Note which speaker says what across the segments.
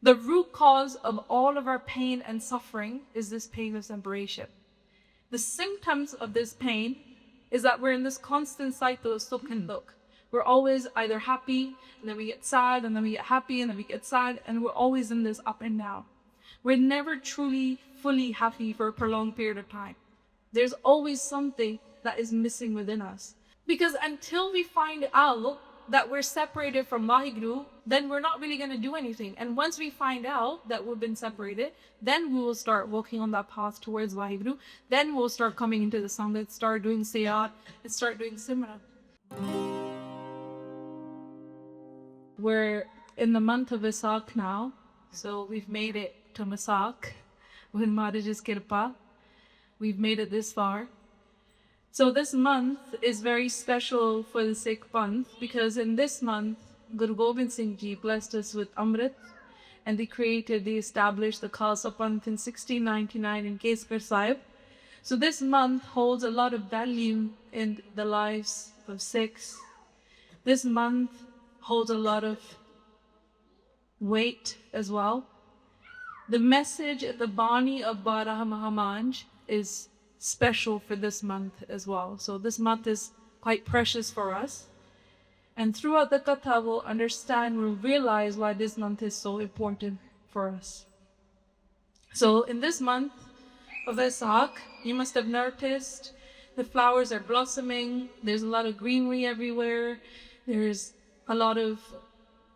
Speaker 1: The root cause of all of our pain and suffering is this pain of separation. The symptoms of this pain is that we're in this constant cycle of sukh and dukh. We're always either happy, and then we get sad, and then we get happy, and then we get sad, and we're always in this up and down. We're never truly, fully happy for a prolonged period of time. There's always something that is missing within us. Because until we find out that we're separated from WhyGuru, then we're not really going to do anything. And once we find out that we've been separated, then we will start walking on that path towards WhyGuru. Then we'll start coming into the Sangat, start doing Siyat, and start doing Simran. We're in the month of Vaisakh now, so we've made it to Vaisakh with Maharaj's Kirpa. We've made it this far. So this month is very special for the Sikh Panth because in this month, Guru Gobind Singh Ji blessed us with Amrit, and they established the Khalsa Panth in 1699 in Keskar Sahib. So this month holds a lot of value in the lives of Sikhs. This month holds a lot of weight as well. The message at the Bani of Barah Maha Maanjh is special for this month as well. So this month is quite precious for us. And throughout the Katha, we'll understand, we'll realize why this month is so important for us. So in this month of Vaisakh, you must have noticed the flowers are blossoming. There's a lot of greenery everywhere. There's a lot of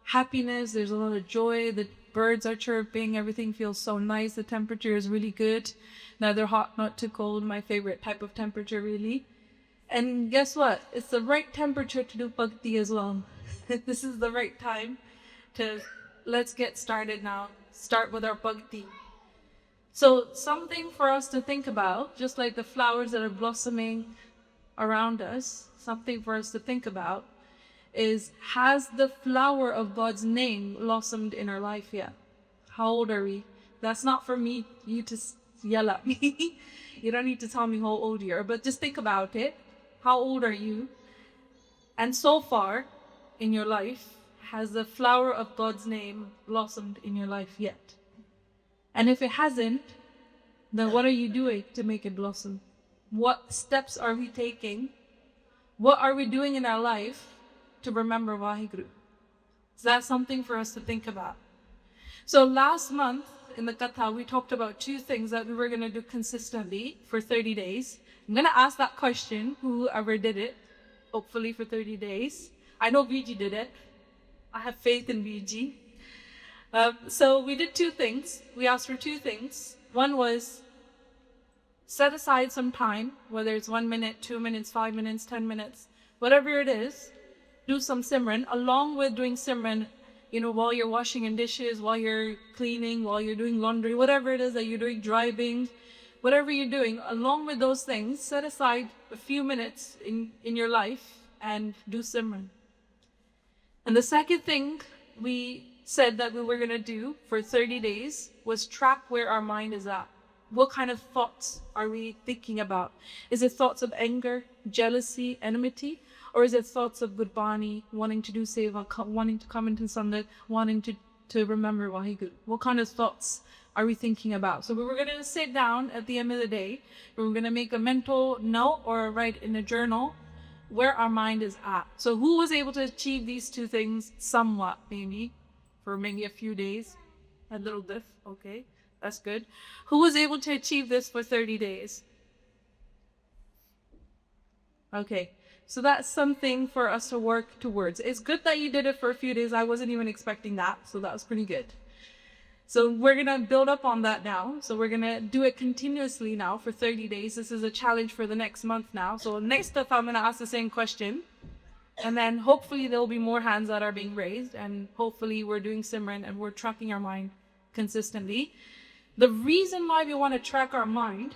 Speaker 1: happiness. There's a lot of joy. The birds are chirping. Everything feels so nice. The temperature is really good. Neither hot, not too cold. My favorite type of temperature, really. And guess what? It's the right temperature to do bhakti as well. This is the right time to let's get started now. Start with our bhakti. So something for us to think about, just like the flowers that are blossoming around us, something for us to think about is, has the flower of God's name blossomed in our life yet? How old are we? That's not for you to yell at me. You don't need to tell me how old you are, but just think about it. How old are you? And so far in your life, has the flower of God's name blossomed in your life yet? And if it hasn't, then what are you doing to make it blossom? What steps are we taking? What are we doing in our life to remember WhyGuru? So that's something for us to think about. So last month in the Katha, we talked about two things that we were going to do consistently for 30 days. I'm going to ask that question, whoever did it, hopefully for 30 days. I know VG did it. I have faith in VG. So we did two things. We asked for two things. One was set aside some time, whether it's 1 minute, 2 minutes, 5 minutes, 10 minutes, whatever it is, do some Simran, along with doing Simran, while you're washing dishes, while you're cleaning, while you're doing laundry, whatever it is that you're doing, driving, whatever you're doing, along with those things, set aside a few minutes in your life and do Simran. And the second thing we said that we were going to do for 30 days was track where our mind is at. What kind of thoughts are we thinking about? Is it thoughts of anger, jealousy, enmity? Or is it thoughts of Gurbani, wanting to do seva, wanting to come into Sangat, wanting to remember WhyGuru? What kind of thoughts are we thinking about? So we were going to sit down at the end of the day. We were going to make a mental note or write in a journal where our mind is at. So who was able to achieve these two things somewhat, maybe, for maybe a few days? A little diff, okay, that's good. Who was able to achieve this for 30 days? Okay. So that's something for us to work towards. It's good that you did it for a few days. I wasn't even expecting that, so that was pretty good. So we're going to build up on that now. So we're going to do it continuously now for 30 days. This is a challenge for the next month now. So next up, I'm going to ask the same question. And then hopefully there'll be more hands that are being raised. And hopefully we're doing Simran and we're tracking our mind consistently. The reason why we want to track our mind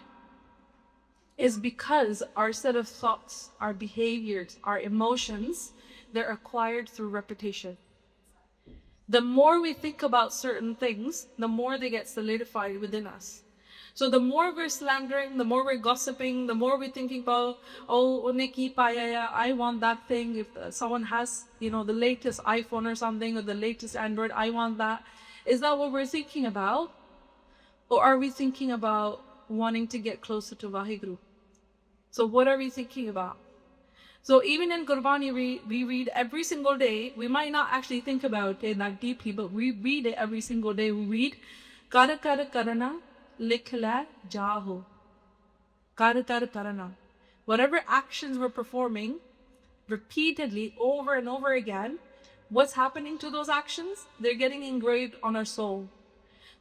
Speaker 1: is because our set of thoughts, our behaviors, our emotions, they're acquired through repetition. The more we think about certain things, the more they get solidified within us. So the more we're slandering, the more we're gossiping, the more we're thinking about, oh, unne ki paya, I want that thing. If someone has, the latest iPhone or something, or the latest Android, I want that. Is that what we're thinking about? Or are we thinking about wanting to get closer to WhyGuru? So what are we thinking about? So even in Gurbani, we read every single day. We might not actually think about it that deeply, but we read it every single day. We read, Kar kar karana, likh la jaho. Kar kar karana. Whatever actions we're performing, repeatedly, over and over again, what's happening to those actions? They're getting engraved on our soul.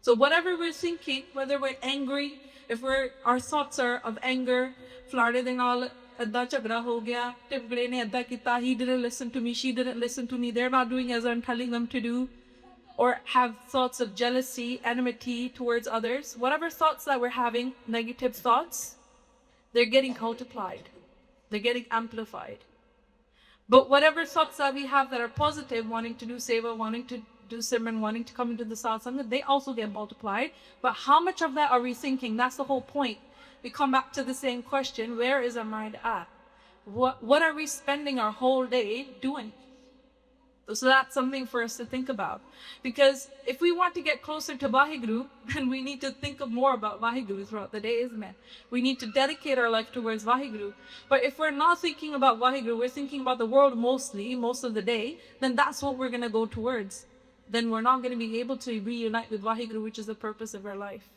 Speaker 1: So whatever we're thinking, whether we're angry, if our thoughts are of anger, flarde de naal adda chagra ho gaya, tivgade ne adda kita, he didn't listen to me, she didn't listen to me, they're not doing as I'm telling them to do, or have thoughts of jealousy, enmity towards others, whatever thoughts that we're having, negative thoughts, they're getting multiplied, they're getting amplified. But whatever thoughts that we have that are positive, wanting to do seva, wanting to do simran, wanting to come into the satsang, they also get multiplied. But how much of that are we thinking? That's the whole point. We come back to the same question, where is our mind at? What are we spending our whole day doing? So that's something for us to think about. Because if we want to get closer to WhyGuru, then we need to think of more about WhyGuru throughout the day, isn't it? We need to dedicate our life towards WhyGuru. But if we're not thinking about WhyGuru, we're thinking about the world mostly, most of the day, then that's what we're going to go towards. Then we're not going to be able to reunite with WhyGuru, which is the purpose of our life.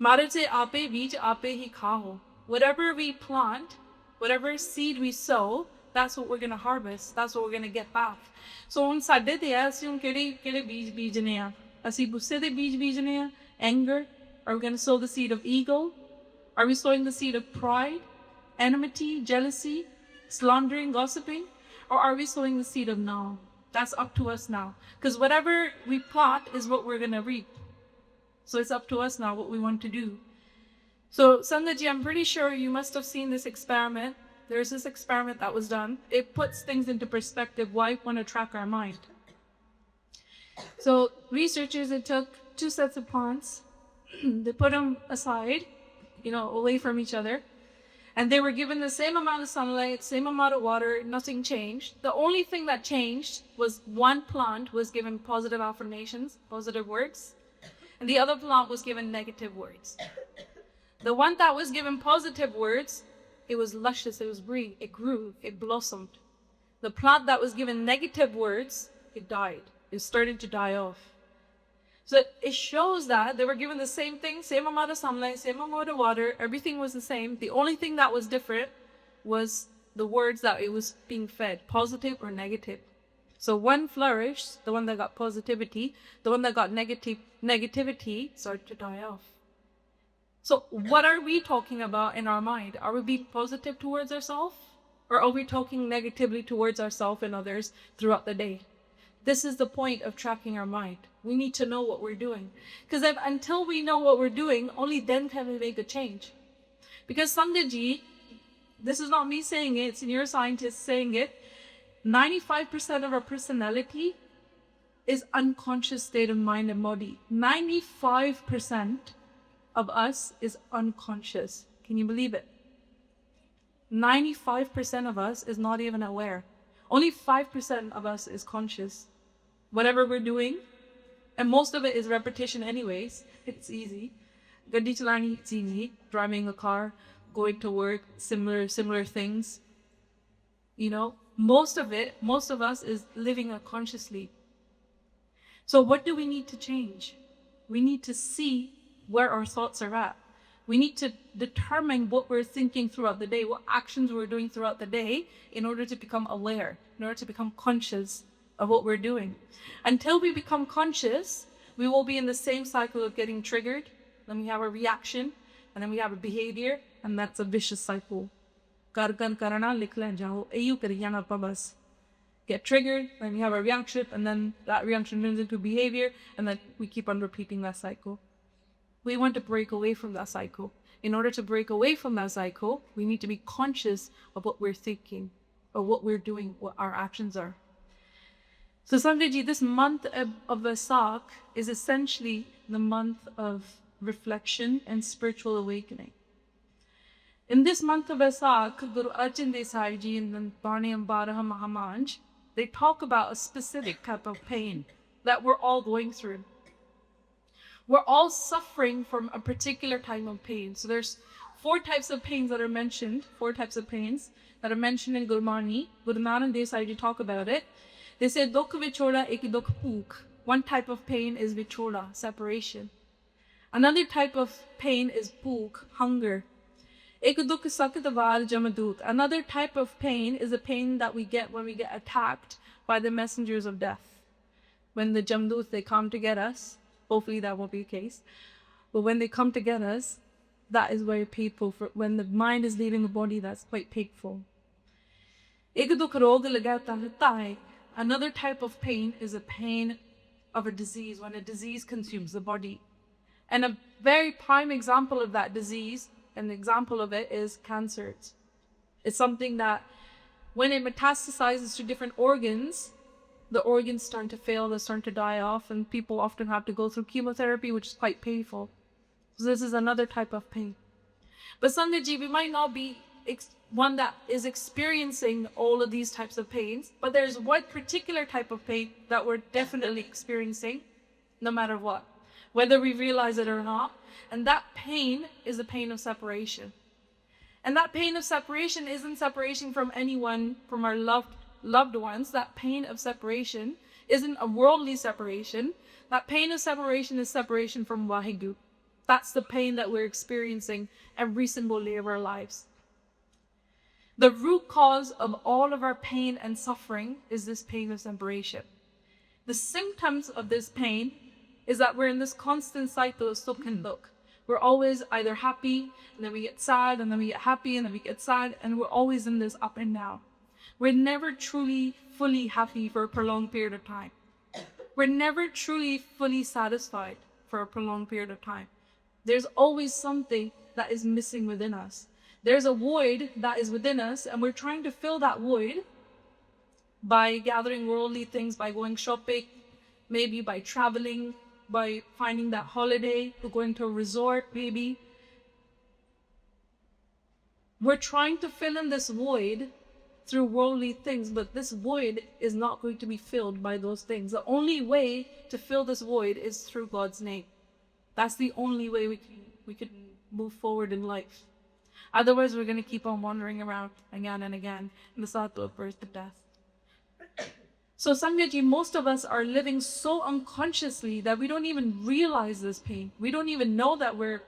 Speaker 1: Maraj se aape beej aape hi khaho. Whatever we plant, whatever seed we sow, that's what we're going to harvest. That's what we're going to get back. So ਹੁਣ ਸਾਡੇ ਤੇ ਆ ਅਸੀਂ ਹੁਣ ਕਿਹੜੇ ਬੀਜ ਬੀਜਨੇ ਆ ਅਸੀਂ ਗੁੱਸੇ ਦੇ ਬੀਜ ਬੀਜਨੇ ਆ anger, are we going to sow the seed of ego? Are we sowing the seed of pride, enmity, jealousy, slandering, gossiping? Or are we sowing the seed of now? That's up to us now, because whatever we plant is what we're going to reap. So it's up to us now what we want to do. So Sangaji, I'm pretty sure you must have seen this experiment. There's this experiment that was done. It puts things into perspective why we want to track our mind. So researchers, they took 2 sets of plants, they put them aside, away from each other, and they were given the same amount of sunlight, same amount of water, nothing changed. The only thing that changed was one plant was given positive affirmations, positive words, and the other plant was given negative words. The one that was given positive words, it was luscious, it was green, it grew, it blossomed. The plant that was given negative words, it died. It started to die off. So it shows that they were given the same thing, same amount of sunlight, same amount of water, everything was the same. The only thing that was different was the words that it was being fed, positive or negative. So one flourished, the one that got positivity, the one that got negativity started to die off. So what are we talking about in our mind? Are we being positive towards ourselves? Or are we talking negatively towards ourselves and others throughout the day? This is the point of tracking our mind. We need to know what we're doing. Because until we know what we're doing, only then can we make a change. Because Sangaji, this is not me saying it, it's neuroscientists saying it, 95% of our personality is unconscious state of mind and body. 95% of us is unconscious. Can you believe it? 95% of us is not even aware. Only 5% of us is conscious. Whatever we're doing, and most of it is repetition anyways, it's easy. Gaddi chalani, it's easy. Driving a car, going to work, similar things. Most of us is living unconsciously. So what do we need to change? We need to see where our thoughts are at. We need to determine what we're thinking throughout the day, what actions we're doing throughout the day in order to become aware, in order to become conscious of what we're doing. Until we become conscious, we will be in the same cycle of getting triggered, then we have a reaction, and then we have a behavior, and that's a vicious cycle. Get triggered, then we have a reaction, and then that reaction turns into behavior, and then we keep on repeating that cycle. We want to break away from that cycle. In order to break away from that cycle, we need to be conscious of what we're thinking, or what we're doing, what our actions are. So Sangaji, this month of Vaisakh is essentially the month of reflection and spiritual awakening. In this month of Vaisakh, Guru Arjan Dev Sahib Ji and the Barah Maha, they talk about a specific type of pain that we're all going through. We're all suffering from a particular type of pain. So there's 4 types of pains that are mentioned, 4 types of pains that are mentioned in Gurbani. Guru Nanak Dev Sahib Ji talk about it. They say, Dukh vichoda ek dukh phook. One type of pain is vichoda, separation. Another type of pain is phook, hunger. Ek dukh sakat var jamadut. Another type of pain is the pain that we get when we get attacked by the messengers of death. When the jamdut, they come to get us. Hopefully that won't be the case. But when they come to get us, that is very painful. When the mind is leaving the body, that's quite painful. Another type of pain is a pain of a disease, when a disease consumes the body. And a very prime example of that disease, an example of it is cancer. It's something that when it metastasizes to different organs, the organs start to fail, they start to die off, and people often have to go through chemotherapy, which is quite painful. So this is another type of pain. But Sangaji, we might not be one that is experiencing all of these types of pains, but there's one particular type of pain that we're definitely experiencing, no matter what, whether we realize it or not. And that pain is the pain of separation. And that pain of separation isn't separation from anyone, from our loved ones. That pain of separation isn't a worldly separation. That pain of separation is separation from WhyGuru. That's the pain that we're experiencing every single day of our lives. The root cause of all of our pain and suffering is this pain of separation. The symptoms of this pain is that we're in this constant cycle of sukh and dukh. We're always either happy, and then we get sad, and then we get happy, and then we get sad, and we're always in this up and down. We're never truly, fully happy for a prolonged period of time. We're never truly, fully satisfied for a prolonged period of time. There's always something that is missing within us. There's a void that is within us, and we're trying to fill that void by gathering worldly things, by going shopping, maybe by traveling, by finding that holiday, or going to a resort, maybe. We're trying to fill in this void through worldly things, but this void is not going to be filled by those things. The only way to fill this void is through God's name. That's the only way we can move forward in life. Otherwise, we're going to keep on wandering around again and again in the cycle of birth to death. So Sangaji, most of us are living so unconsciously that we don't even realize this pain. We don't even know that we're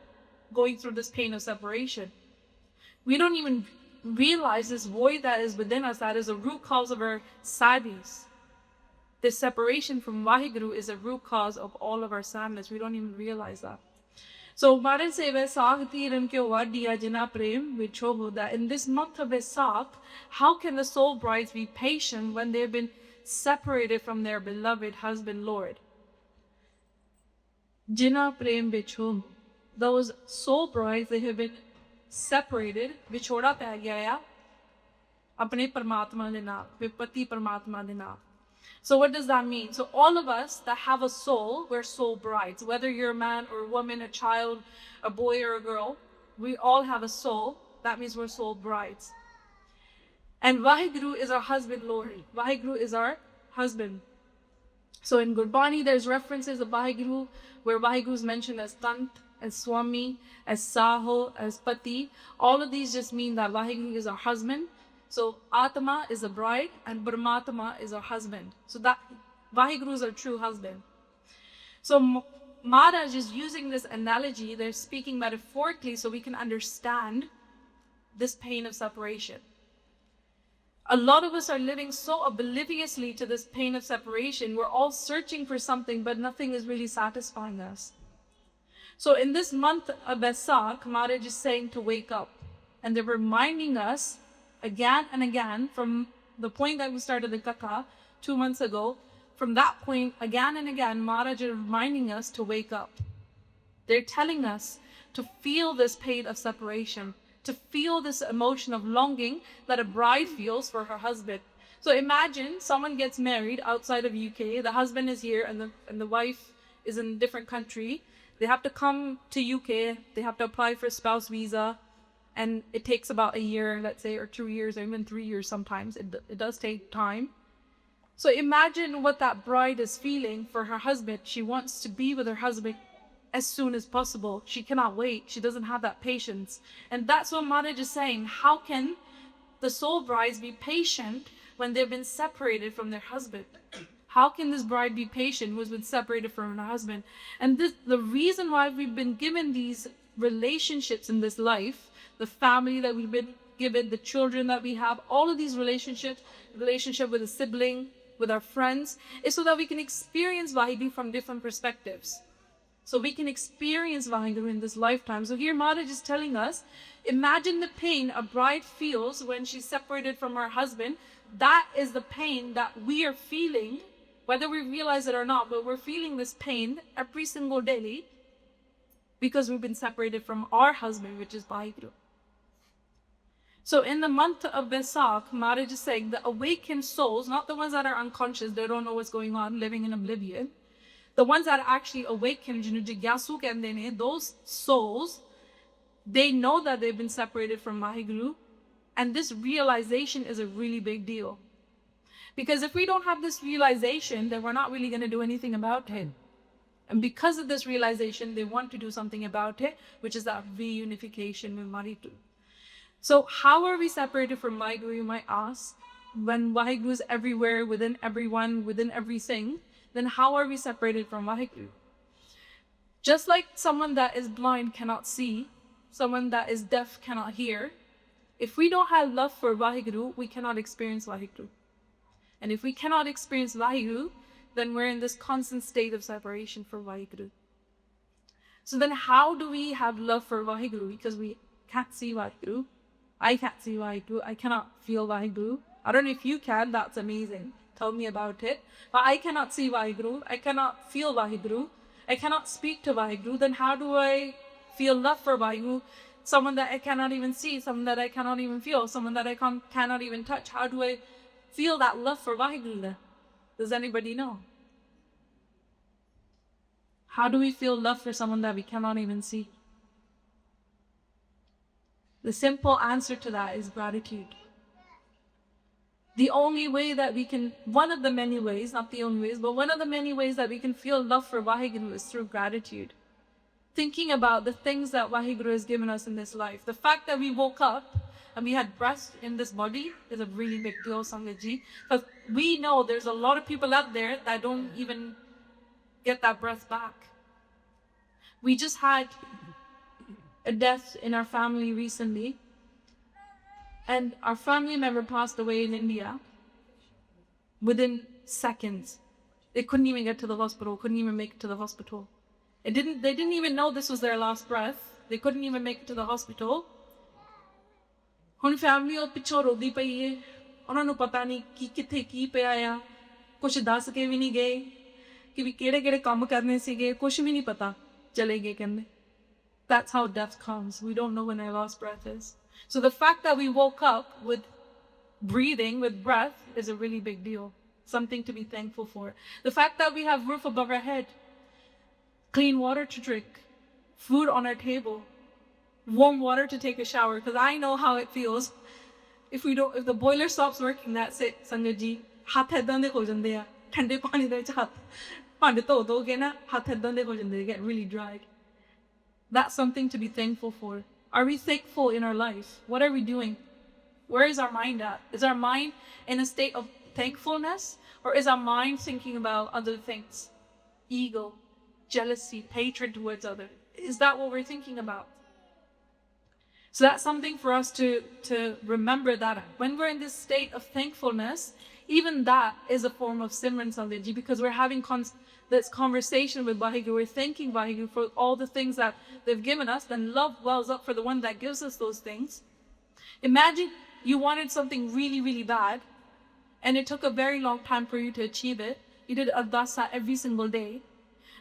Speaker 1: going through this pain of separation. We don't even realize this void that is within us, that is a root cause of our sadness. This separation from WhyGuru is a root cause of all of our sadness. We don't even realize that. So Maanjh se Vaisakh tiram kyo vadiya jina prem vichho, that in this month of Vaisakh, how can the soul brides be patient when they've been separated from their beloved husband Lord? Jina prem vichho, those soul brides, they have been separated, vichoda pੈ ਗਿਆ ਆ ਆਪਣੇ ਪਰਮਾਤਮਾ ਦੇ ਨਾਲ, ਵਿਪਤੀ ਪਰਮਾਤਮਾ ਦੇ ਨਾਲ. So what does that mean? So all of us that have a soul, we're soul brides. Whether you're a man or a woman, a child, a boy or a girl, we all have a soul. That means we're soul brides. And WhyGuru is our husband Lord. WhyGuru is our husband. So in Gurbani, there's references of WhyGuru where WhyGuru is mentioned as Tant, as Swami, as Saho, as Pati. All of these just mean that WhyGuru is our husband. So Atma is a bride and Paramatma is our husband. So that WhyGuru is our true husband. So Maharaj is using this analogy, they're speaking metaphorically so we can understand this pain of separation. A lot of us are living so obliviously to this pain of separation. We're all searching for something, but nothing is really satisfying us. So in this month of Vaisakh, Maharaj is saying to wake up. And they're reminding us again and again from the point that we started the Katha 2 months ago. From that point, again and again, Maharaj is reminding us to wake up. They're telling us to feel this pain of separation, to feel this emotion of longing that a bride feels for her husband. So imagine someone gets married outside of UK, the husband is here and the wife is in a different country. They have to come to UK, they have to apply for a spouse visa, and it takes about a year, let's say, or 2 years, or even 3 years sometimes. It does take time. So imagine what that bride is feeling for her husband. She wants to be with her husband as soon as possible. She cannot wait. She doesn't have that patience. And that's what Maanjh is saying. How can the soul brides be patient when they've been separated from their husband? How can this bride be patient who's been separated from her husband? And the reason why we've been given these relationships in this life, the family that we've been given, the children that we have, all of these relationships, relationship with a sibling, with our friends, is so that we can experience WhyGuru from different perspectives. So we can experience WhyGuru in this lifetime. So here Maanjh is telling us, imagine the pain a bride feels when she's separated from her husband. That is the pain that we are feeling, whether we realize it or not, but we're feeling this pain every single day because we've been separated from our husband, which is WhyGuru. So in the month of Vaisakh, Maanjh is saying the awakened souls, not the ones that are unconscious, they don't know what's going on, living in oblivion, the ones that are actually awakened, those souls, they know that they've been separated from WhyGuru, and this realization is a really big deal. Because if we don't have this realization, then we're not really going to do anything about it. And because of this realization, they want to do something about it, which is that reunification with WhyGuru. So how are we separated from WhyGuru, you might ask? When WhyGuru is everywhere, within everyone, within everything, then how are we separated from WhyGuru? Just like someone that is blind cannot see, someone that is deaf cannot hear, if we don't have love for WhyGuru, we cannot experience WhyGuru. And if we cannot experience WhyGuru, then we're in this constant state of separation from WhyGuru. So then how do we have love for WhyGuru? Because we can't see WhyGuru. I can't see WhyGuru. I cannot feel WhyGuru. I don't know if you can, that's amazing. Tell me about it. But I cannot see WhyGuru. I cannot feel WhyGuru. I cannot speak to WhyGuru. Then how do I feel love for WhyGuru? Someone that I cannot even see, someone that I cannot even feel, someone that I cannot even touch. How do I feel that love for WhyGuru? Does anybody know? How do we feel love for someone that we cannot even see? The simple answer to that is gratitude. The only way that we can, one of the many ways, not the only ways, but one of the many ways that we can feel love for WhyGuru is through gratitude. Thinking about the things that WhyGuru has given us in this life. The fact that we woke up and we had breath in this body is a really big deal, Sangatji. Because we know there's a lot of people out there that don't even get that breath back. We just had a death in our family recently, and our family member passed away in India within seconds. They couldn't even get to the hospital, couldn't even make it to the hospital. They didn't even know this was their last breath. They couldn't even make it to the hospital. Hun family ਉਹ ਪਿੱਛੋਂ ਰੋਦੀ ਪਈ ਹੈ ਉਹਨਾਂ ਨੂੰ ਪਤਾ ਨਹੀਂ ਕਿ ਕਿੱਥੇ ਕੀ ਪਿਆ ਆ ਕੁਝ ਦੱਸ ਕੇ ਵੀ ਨਹੀਂ ਗਏ ਕਿ ਵੀ ਕਿਹੜੇ ਕਿਹੜੇ ਕੰਮ ਕਰਨੇ ਸੀਗੇ ਕੁਝ ਵੀ ਨਹੀਂ ਪਤਾ ਚਲੇ ਗਏ ਕਹਿੰਦੇ. That's how death comes. We don't know when our last breath is. So the fact that we woke up with breathing, with breath, is a really big deal. Something to be thankful for. The fact that we have roof above our head, clean water to drink, food on our table, warm water to take a shower, because I know how it feels. If the boiler stops working, that's it, Sangatji. ਹੱਥ ਏਦਾਂ ਦੇ ਹੋ ਜਾਂਦੇ ਆ ਠੰਡੇ ਪਾਣੀ ਦੇ ਵਿੱਚ ਹੱਥ ਭਾਂਡੇ ਧੋ ਦੋਗੇ ਨਾ ਹੱਥ ਏਦਾਂ ਦੇ ਹੋ ਜਾਂਦੇ get really dry. That's something to be thankful for. Are we thankful in our life? What are we doing? Where is our mind at? Is our mind in a state of thankfulness, or is our mind thinking about other things? Ego, jealousy, hatred towards others. Is that what we're thinking about? So that's something for us to remember, that when we're in this state of thankfulness, even that is a form of Simran Sangatji, because we're having this conversation with WhyGuru, we're thanking WhyGuru for all the things that they've given us, then love wells up for the one that gives us those things. Imagine you wanted something really, really bad, and it took a very long time for you to achieve it. You did adasa every single day.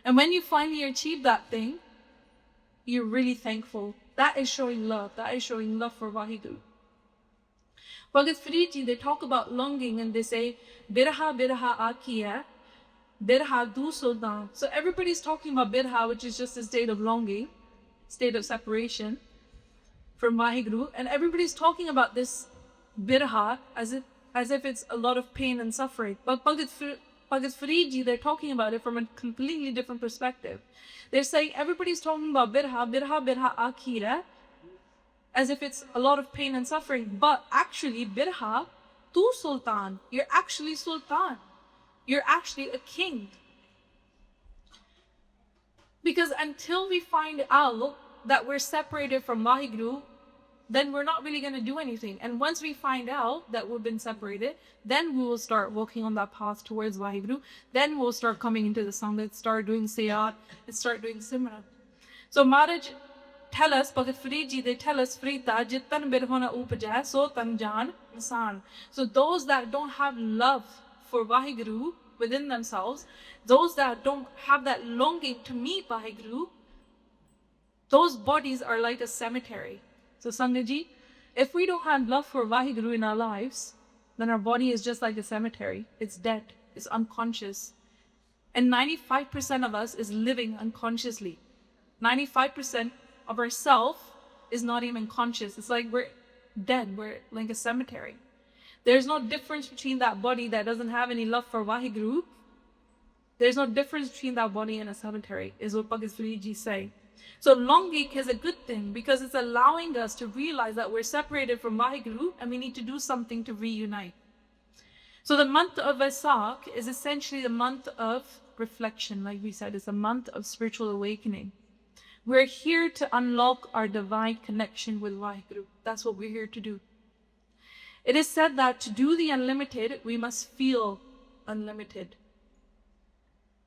Speaker 1: And when you finally achieve that thing, you're really thankful. That is showing love. That is showing love for WhyGuru. Bhagat Fariji, they talk about longing and they say, Birha birha akiya, birha du sultan. So everybody's talking about birha, which is just a state of longing, state of separation from WhyGuru. And everybody's talking about this birha as if it's a lot of pain and suffering. But Bhagat Bhagat Faridji, they're talking about it from a completely different perspective. They're saying everybody's talking about birha akhira, as if it's a lot of pain and suffering. But actually, birha, tu sultan, you're actually sultan. You're actually a king. Because until we find out that we're separated from WhyGuru, then we're not really going to do anything. And once we find out that we've been separated, then we will start walking on that path towards WhyGuru. Then we'll start coming into the Sangat, start doing Siyat, and start doing Simran. So Maharaj tell us, Bhagat Faridji, they tell us, Frita, Jitan birhona upajai, so tan jan insan. So those that don't have love for WhyGuru within themselves, those that don't have that longing to meet WhyGuru, those bodies are like a cemetery. So Sangaji, if we don't have love for WhyGuru in our lives, then our body is just like a cemetery. It's dead. It's unconscious. And 95% of us is living unconsciously. 95% of ourself is not even conscious. It's like we're dead. We're like a cemetery. There's no difference between that body that doesn't have any love for WhyGuru. There's no difference between that body and a cemetery, is what Bhagat Faridji is saying. So longing is a good thing because it's allowing us to realize that we're separated from WhyGuru and we need to do something to reunite. So the month of Vaisakh is essentially the month of reflection. Like we said, it's a month of spiritual awakening. We're here to unlock our divine connection with WhyGuru. That's what we're here to do. It is said that to do the unlimited, we must feel unlimited.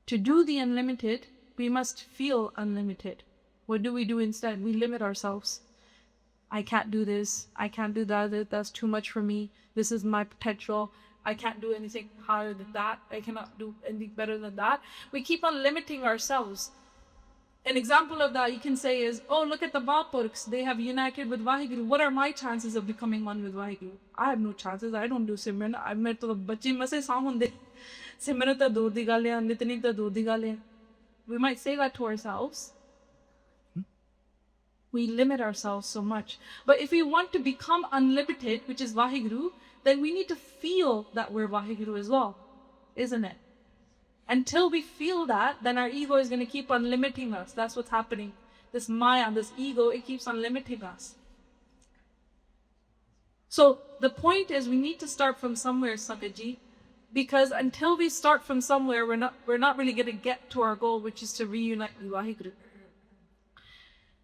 Speaker 1: To do the unlimited, we must feel unlimited. What do we do instead? We limit ourselves. I can't do this. I can't do that. That's too much for me. This is my potential. I can't do anything higher than that. I cannot do anything better than that. We keep on limiting ourselves. An example of that you can say is, oh, look at the Bapurks. They have united with WhyGuru. What are my chances of becoming one with WhyGuru? I have no chances. I don't do Simran. I met the bachi mase samunde. Simran ta dur di gal hai, nitni ta dur di gal hai. We might say that to ourselves. We limit ourselves so much. But if we want to become unlimited, which is WhyGuru, then we need to feel that we're WhyGuru as well, isn't it? Until we feel that, then our ego is going to keep on limiting us. That's what's happening. This Maya, this ego, it keeps on limiting us. So the point is we need to start from somewhere, Sangaji, because until we start from somewhere, we're not really going to get to our goal, which is to reunite with WhyGuru.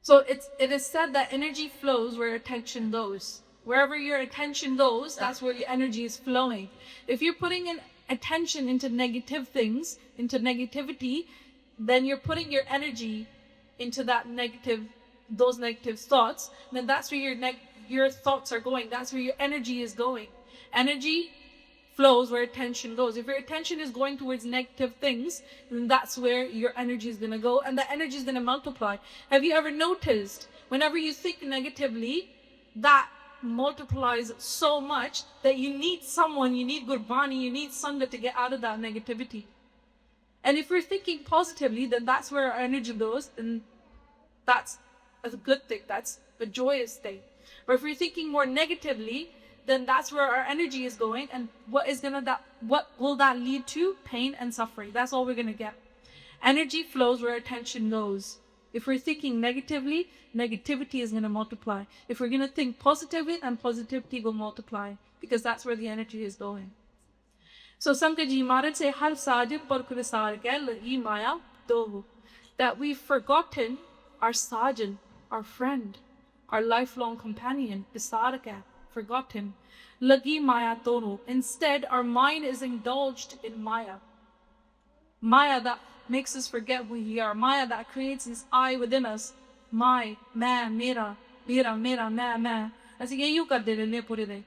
Speaker 1: So it is said that energy flows where attention goes. Wherever your attention goes, that's where your energy is flowing. If you're putting in attention into negative things, into negativity, then you're putting your energy into those negative thoughts. Then that's where your thoughts are going. That's where your energy is going. Energy flows where attention goes. If your attention is going towards negative things, then that's where your energy is going to go, and the energy is going to multiply. Have you ever noticed whenever you think negatively, that multiplies so much that you need someone, you need Gurbani, you need Sangha to get out of that negativity. And if we're thinking positively, then that's where our energy goes, and that's a good thing, that's a joyous thing. But if we're thinking more negatively, then that's where our energy is going, and what will that lead to? Pain and suffering. That's all we're going to get. Energy flows where attention goes. If we're thinking negatively, negativity is going to multiply. If we're going to think positively, then positivity will multiply, because that's where the energy is going. So Sankaji Maharaj say, Har sajib par kurisar ke lagi maya do, that we've forgotten our sajan, our friend, our lifelong companion, bisar ke, forgotten. Lagi maya tono. Instead, our mind is indulged in maya. Maya that makes us forget who we are. Maya that creates this I within us. My, main, mera, main. As you kar de rehne pure din.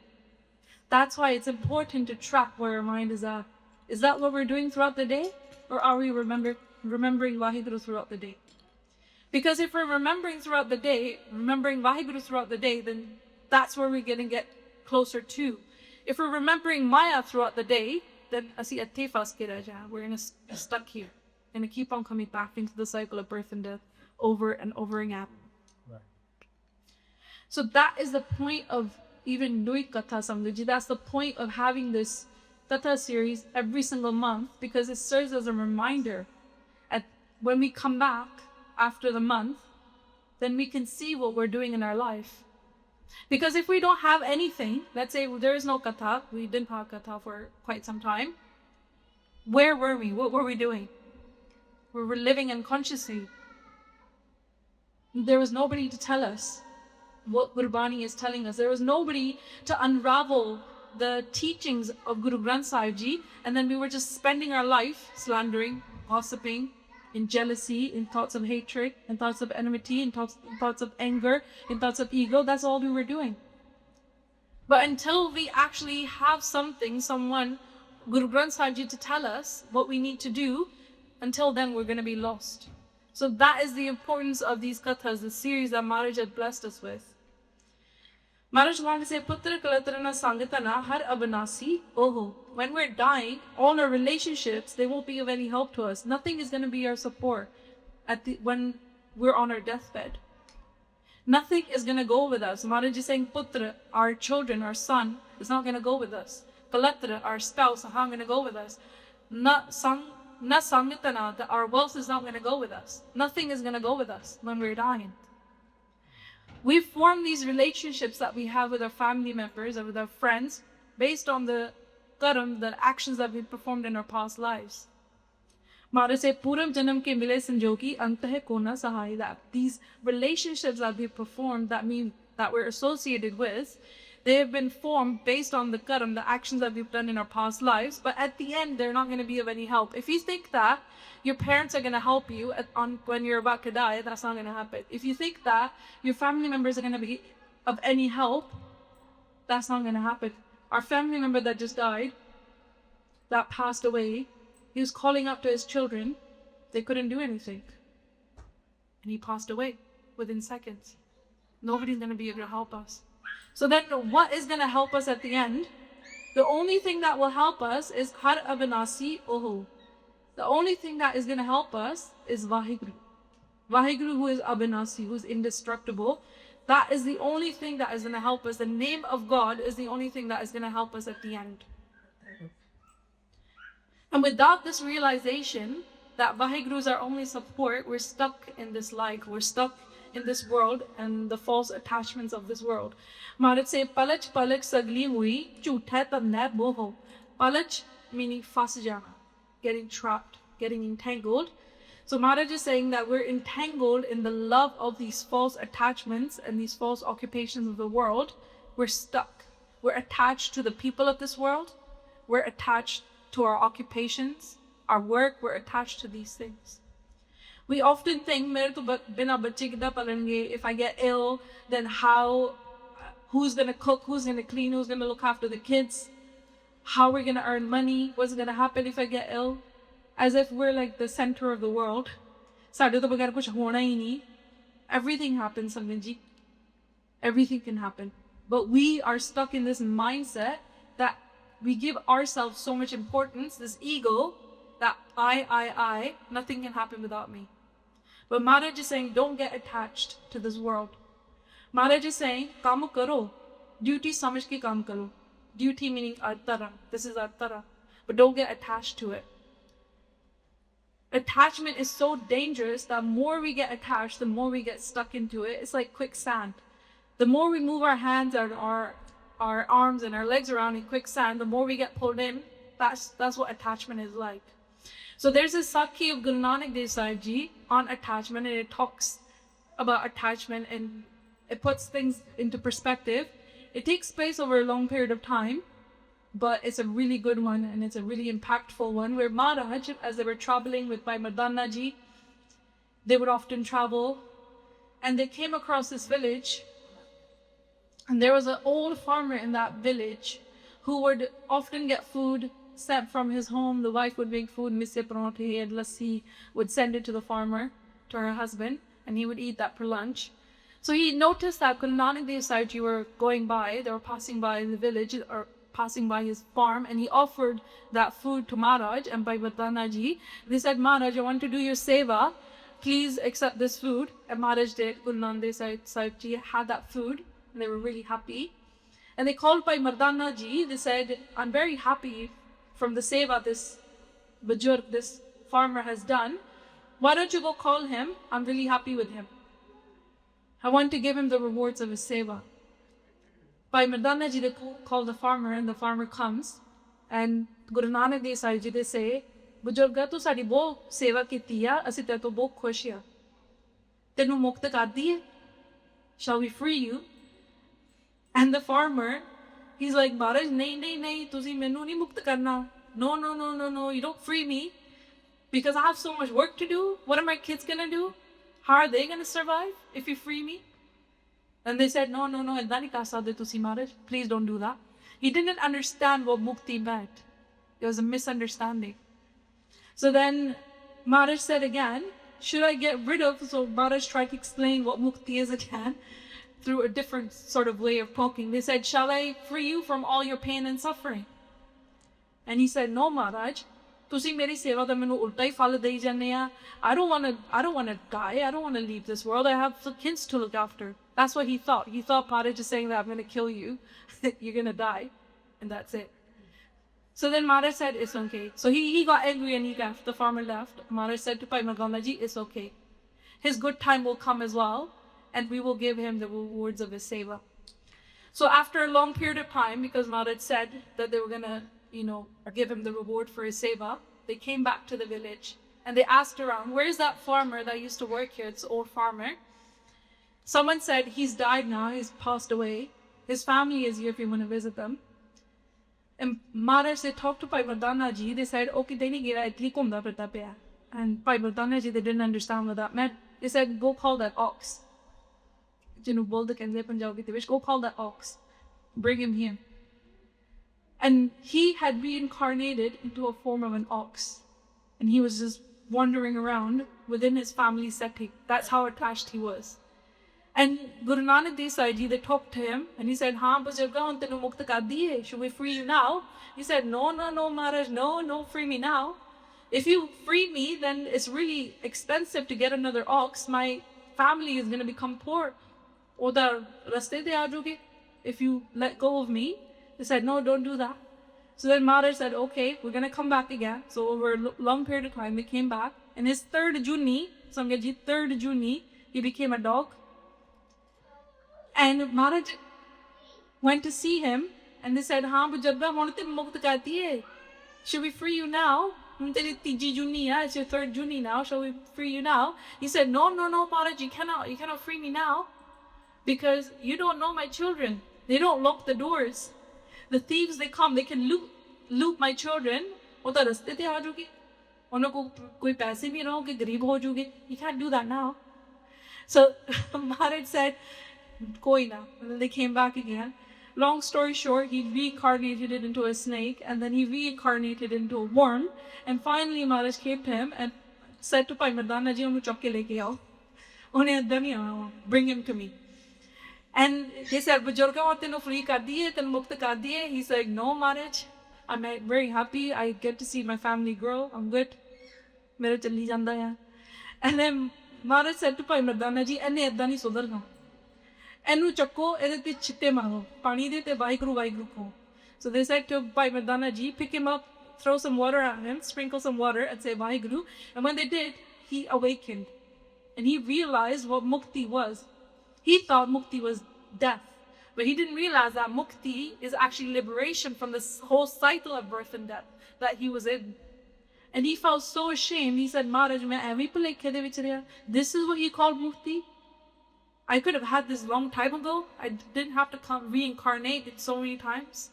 Speaker 1: That's why it's important to track where our mind is at. Is that what we're doing throughout the day? Or are we remembering WhyGuru throughout the day? Because if we're remembering WhyGuru throughout the day, then that's where we're going to get closer to. If we're remembering Maya throughout the day, then we're stuck here. And keep on coming back into the cycle of birth and death over and over again. Right. So that is the point of even doing Katha Samgaji. That's the point of having this Katha series every single month because it serves as a reminder. When we come back after the month, then we can see what we're doing in our life. Because if we don't have anything, let's say there is no Katha, we didn't have Katha for quite some time, where were we? What were we doing? We were living unconsciously. There was nobody to tell us what Gurbani is telling us. There was nobody to unravel the teachings of Guru Granth Sahib Ji, and then we were just spending our life slandering, gossiping, in jealousy, in thoughts of hatred, in thoughts of enmity, in thoughts of anger, in thoughts of ego. That's all we were doing. But until we actually have something, someone, Guru Granth Sahib Ji, to tell us what we need to do, until then we're going to be lost. So that is the importance of these kathas, the series that Maharaj had blessed us with. Maharaj wanted to say, Putra kalatrana sangatana har abanasi oho. When we're dying, all our relationships, they won't be of any help to us. Nothing is going to be our support when we're on our deathbed. Nothing is going to go with us. Maharaj is saying, Putra, our children, our son, is not going to go with us. Kalatra, our spouse, is not going to go with us. Na sangatana, that our wealth is not going to go with us. Nothing is going to go with us when we're dying. We form these relationships that we have with our family members and with our friends based on the karam, the actions that we performed in our past lives. Maharaj said, Puram janam ke mile sanjogi antah kona sahai, that these relationships that we performed, that we're associated with, they have been formed based on the karam, the actions that we've done in our past lives, but at the end, they're not going to be of any help. If you think that your parents are going to help you when you're about to die, that's not going to happen. If you think that your family members are going to be of any help, that's not going to happen. Our family member that just died, that passed away, he was calling up to his children. They couldn't do anything. And he passed away within seconds. Nobody's going to be able to help us. So then what is going to help us at the end? The only thing that will help us is har abanasi oho. The only thing that is going to help us is WhyGuru. WhyGuru, who is Abhinasi, who is indestructible. That is the only thing that is going to help us. The name of God is the only thing that is going to help us at the end. And without this realization that WhyGuru is our only support, we're stuck in this life. We're stuck in this world and the false attachments of this world. Maharaj say, Palach palach sagli hui, chutha tabnab boho. Palach meaning fas jana, getting trapped, getting entangled. So Maharaj is saying that we're entangled in the love of these false attachments and these false occupations of the world. We're stuck. We're attached to the people of this world. We're attached to our occupations, our work. We're attached to ththese things. We often think, if I get ill, then who's going to cook, who's going to clean, who's going to look after the kids? How are we going to earn money? What's going to happen if I get ill? As if we're like the center of the world. Everything happens, Sanganji. Everything can happen. But we are stuck in this mindset that we give ourselves so much importance, this ego, that I, nothing can happen without me. But Maharaj is saying, don't get attached to this world. Maharaj is saying, kaam karo, duty samajh ke kaam karo. Duty meaning artara. This is artara. But don't get attached to it. Attachment is so dangerous that the more we get attached, the more we get stuck into it. It's like quicksand. The more we move our hands and our arms and our legs around in quicksand, the more we get pulled in. That's what attachment is like. So there's a Sakhi of Guru Nanak Dev Sahib Ji on attachment, and it talks about attachment and it puts things into perspective. It takes place over a long period of time, but it's a really good one and it's a really impactful one, where Maharaj, as they were traveling with Bhai Mardana Ji, they would often travel and they came across this village, and there was an old farmer in that village who would often get food sent from his home. The wife would make food, mise parathe and lassi, would send it to the farmer, to her husband, and he would eat that for lunch. So he noticed that Guru Nanak Dev Sahib Ji were going by, they were passing by the village or passing by his farm, and he offered that food to Maharaj and Bhai Mardana Ji. They said, Maharaj, I want to do your seva, please accept this food. And Maharaj did. Guru Nanak Dev Sahib Ji had that food and they were really happy. And they called Bhai Mardana Ji. They said, I'm very happy from the seva this bujurg, this farmer has done. Why don't you go call him? I'm really happy with him. I want to give him the rewards of his seva. Bhai Mardana ji, they call the farmer, and the farmer comes. And Guru Nanak Dev Sahib ji, they say, Bujurga, tu sadi bo seva kiti hai, asi te to bo khush hai. Tenu mukt kar diye. Shall we free you? And the farmer, he's like, Maharaj, nahi, tusi mainu nahi mukt karna. No, you don't free me. Because I have so much work to do. What are my kids going to do? How are they going to survive if you free me? And they said, no, idda nahi kar sakde tusi Maharaj. Please don't do that. He didn't understand what mukti meant. It was a misunderstanding. So then Maharaj said again, should I get rid of, so Maharaj tried to explain what mukti is again through a different sort of way of talking. They said, shall I free you from all your pain and suffering? And he said, no Maharaj, tusi meri seva da mainu ulta hi phal dei janne a. I don't want to die. I don't want to leave this world. I have the kids to look after. That's what he thought. He thought Maharaj is saying that I'm going to kill you. You're going to die. And that's it. So then Maharaj said, it's okay. So he got angry and he left. The farmer left. Maharaj said to Bhai Mardana ji, it's okay. His good time will come as well. And we will give him the rewards of his seva. So after a long period of time, because Maharaj said that they were going to, give him the reward for his seva, they came back to the village. And they asked around, where's that farmer that used to work here? It's an old farmer. Someone said, he's died now. He's passed away. His family is here if you want to visit them. And Maharaj, they talked to Bhai Mardana ji. They said, okay, deni gira itli kumda prita paya. And Bhai Mardana ji, they didn't understand what that meant. They said, go call that ox. Jinu bolde kenze Punjabi te vish, go call that ox. Bring him here. And he had reincarnated into a form of an ox. And he was just wandering around within his family setting. That's how attached he was. And Guru Nanak Dev Sahib ji, they talked to him and he said, haan bujurga, hun tenu mukt kar diye. Should we free you now? He said, no Maharaj, no, free me now. If you free me, then it's really expensive to get another ox. My family is going to become poor. Oda raste de aajoge if you let go of me. They said, no, don't do that. So then Maharaj said, okay, we're going to come back again. So over a long period of time, they came back. And his third Juni, Samgaji, third Juni, he became a dog. And Maharaj went to see him and they said, haan bujurga, hun te mukt kar diye. Should we free you now? Teri tiji Juni hai, it's your third Juni now. Shall we free you now? He said, no, Maharaj, you cannot free me now. Because you don't know my children. They don't lock the doors. The thieves, they come, they can loot my children. Ota raste te aajoge. Unno ko koi paise bhi na ho ke gareeb ho joge. You can't do that now. So Maharaj said, koi na. And then they came back again. Long story short, he reincarnated it into a snake, and then he reincarnated into a worm. And finally Maharaj came to him and said to Bhai Mardana ji, unnu chok ke leke aao. Unhe idda nahi aana, bring him to me. And they said, Bujurga, aur tenu free kar diye, tenu mukt kar diye. He's like, no Maharaj, I'm very happy. I get to see my family grow. I'm good. Mera challi janda hai. And then Maharaj said to Bhai Mardana ji, enne idda nahi sudharga. Enu chakko, ede te chitte maro. Pani de te WhyGuru ko. So they said to Bhai Mardana ji, pick him up, throw some water at him, sprinkle some water and say WhyGuru. And when they did, he awakened. And he realized what mukti was. He thought mukti was death. But he didn't realize that mukti is actually liberation from this whole cycle of birth and death that he was in. And he felt so ashamed. He said, Maharaj, this is what you call mukti? I could have had this long time ago. I didn't have to reincarnate it so many times.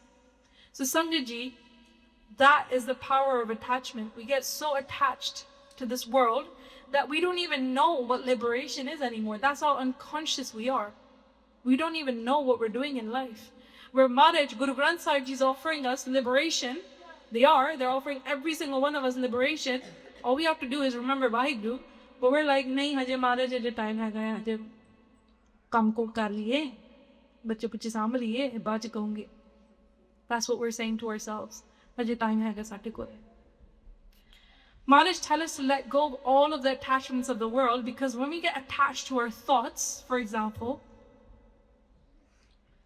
Speaker 1: So Sangaji, that is the power of attachment. We get so attached to this world that we don't even know what liberation is anymore. That's how unconscious we are. We don't even know what we're doing in life. Where Maharaj, Guru Granth Sahib Ji is offering us liberation. They're offering every single one of us liberation. All we have to do is remember WhyGuru. But we're like, nahi, haje Maharaj, haje time hai gaya, haje kam ko kar liye, bachche puche saambh liye, baad ch kahungi. That's what we're saying to ourselves. Haje time hai gaya sate kore. Maharaj tells us to let go of all of the attachments of the world, because when we get attached to our thoughts, for example,